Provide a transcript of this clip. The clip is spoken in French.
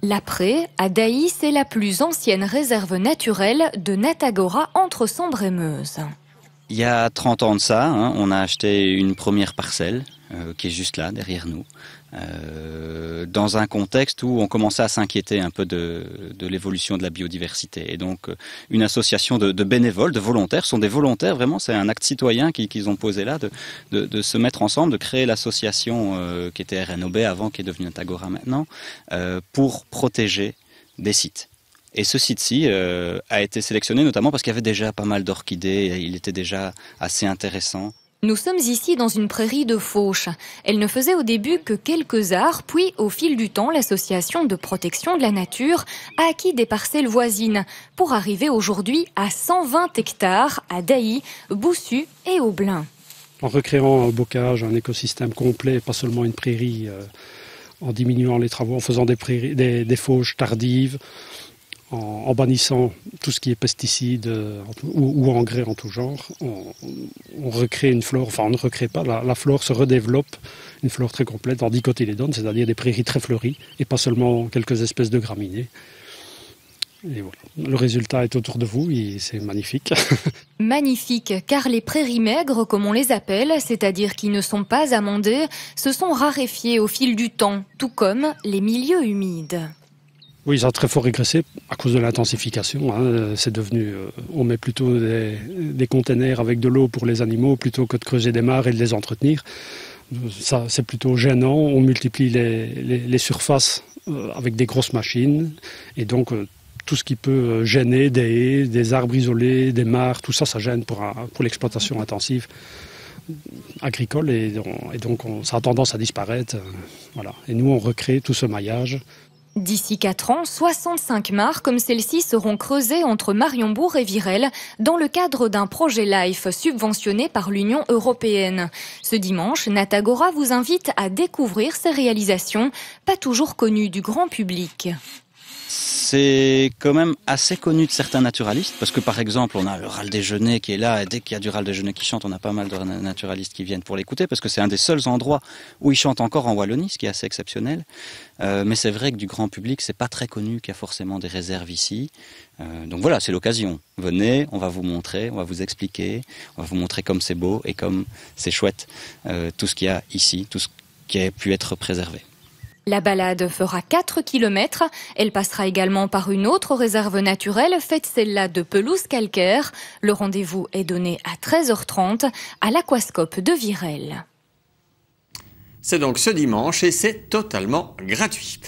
La Prée, à Dailly, c'est la plus ancienne réserve naturelle de Natagora entre Sambre et Meuse. Il y a 30 ans de ça, on a acheté une première parcelle qui est juste là, derrière nous, dans un contexte où on commençait à s'inquiéter un peu de l'évolution de la biodiversité. Et donc, une association de bénévoles, de volontaires, sont des volontaires, vraiment, c'est un acte citoyen qu'ils ont posé là, de se mettre ensemble, de créer l'association qui était RNOB avant, qui est devenue Natagora maintenant, pour protéger des sites. Et ce site-ci a été sélectionné notamment parce qu'il y avait déjà pas mal d'orchidées, il était déjà assez intéressant. Nous sommes ici dans une prairie de fauche. Elle ne faisait au début que quelques arbres, puis au fil du temps, l'association de protection de la nature a acquis des parcelles voisines pour arriver aujourd'hui à 120 hectares à Dailly, Boussu et Aublin. En recréant un bocage, un écosystème complet, pas seulement une prairie, en diminuant les travaux, en faisant des fauches tardives, en bannissant tout ce qui est pesticides ou engrais en tout genre, on recrée une flore, enfin on ne recrée pas, la flore se redéveloppe, une flore très complète en dicotylédones, c'est-à-dire des prairies très fleuries et pas seulement quelques espèces de graminées. Et voilà. Le résultat est autour de vous et c'est magnifique. Magnifique, car les prairies maigres, comme on les appelle, c'est-à-dire qui ne sont pas amendées, se sont raréfiées au fil du temps, tout comme les milieux humides. Oui, ça a très fort régressé à cause de l'intensification. C'est devenu, on met plutôt des containers avec de l'eau pour les animaux plutôt que de creuser des mares et de les entretenir. Ça, c'est plutôt gênant. On multiplie les surfaces avec des grosses machines et donc tout ce qui peut gêner, des haies, des arbres isolés, des mares, tout ça, ça gêne pour l'exploitation intensive agricole et donc ça a tendance à disparaître. Voilà. Et nous, on recrée tout ce maillage. D'ici 4 ans, 65 mares comme celle-ci seront creusées entre Mariembourg et Virel dans le cadre d'un projet LIFE subventionné par l'Union européenne. Ce dimanche, Natagora vous invite à découvrir ces réalisations, pas toujours connues du grand public. C'est quand même assez connu de certains naturalistes, parce que par exemple, on a le râle déjeuner qui est là, et dès qu'il y a du râle déjeuner qui chante, on a pas mal de naturalistes qui viennent pour l'écouter, parce que c'est un des seuls endroits où ils chantent encore en Wallonie, ce qui est assez exceptionnel. Mais c'est vrai que du grand public, c'est pas très connu qu'il y a forcément des réserves ici. Donc voilà, c'est l'occasion. Venez, on va vous montrer, on va vous expliquer, on va vous montrer comme c'est beau et comme c'est chouette, tout ce qu'il y a ici, tout ce qui a pu être préservé. La balade fera 4 km. Elle passera également par une autre réserve naturelle, faite celle-là de pelouse calcaire. Le rendez-vous est donné à 13h30 à l'aquascope de Virel. C'est donc ce dimanche et c'est totalement gratuit.